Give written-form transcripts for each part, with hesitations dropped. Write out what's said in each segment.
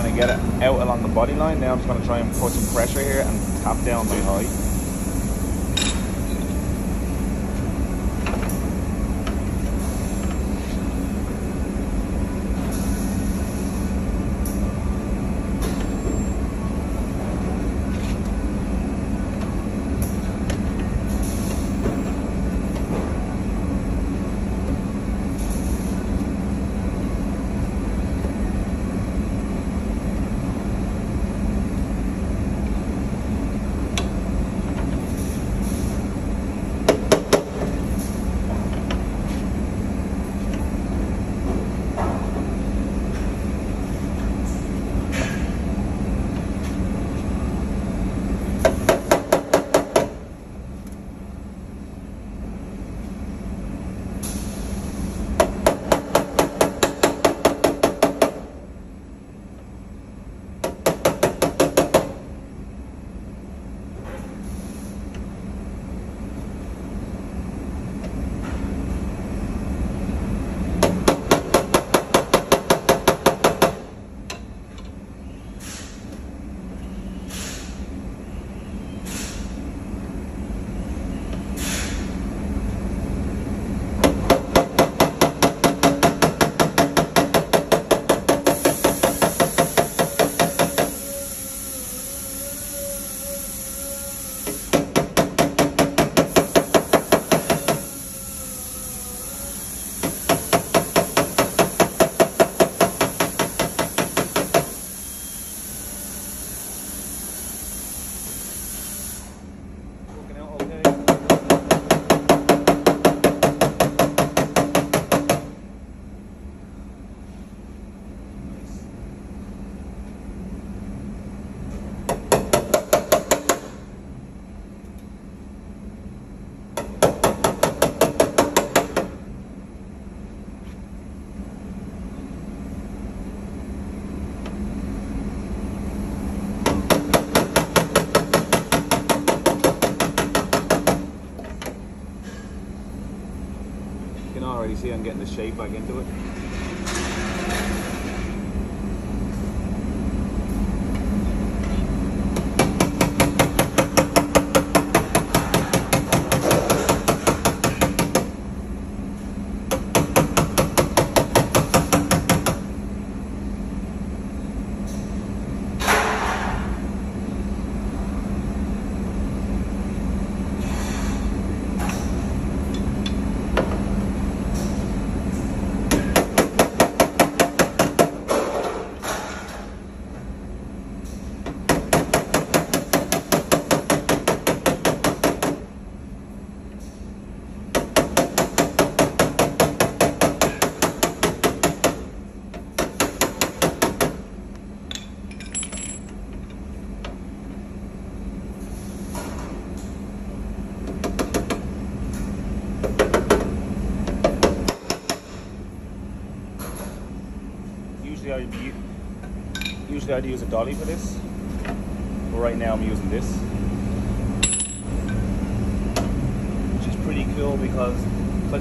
trying to get it out along the body line. Now I'm just going to try and put some pressure here and tap down my high. You can already see I'm getting the shape back into it. Usually I'd use a dolly for this, but right now I'm using this, which is pretty cool because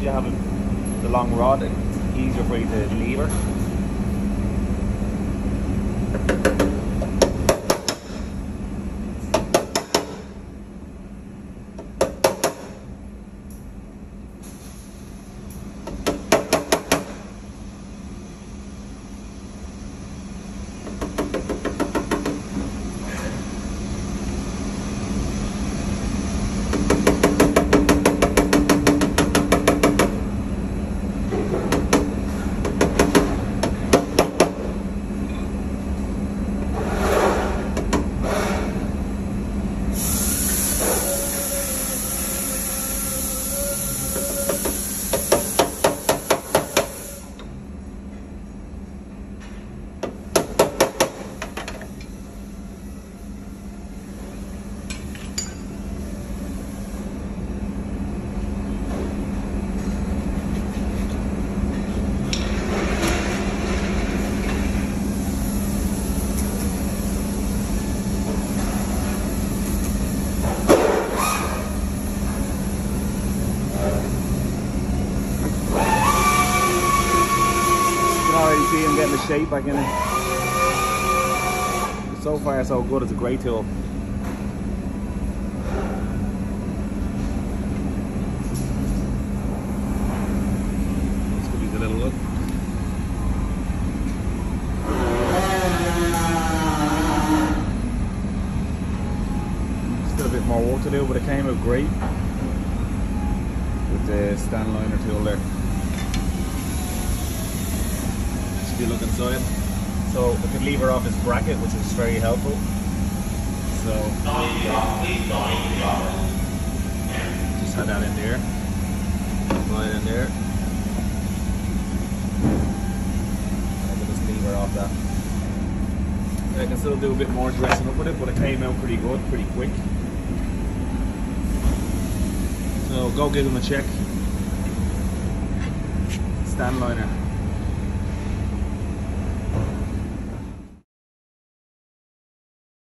you have the long rod, it's easier for you to lever. See I'm getting the shape back in it. So far so good, it's a great tool. Let's give these a little look. Still a bit more work to do, but it came out great with the Stanliner tool there. If you look inside, so we can lever off his bracket, which is very helpful. So just had that in there, right in there. I can just lever off that. I can still do a bit more dressing up with it, but it came out pretty good, pretty quick. So go give him a check. Stanliner.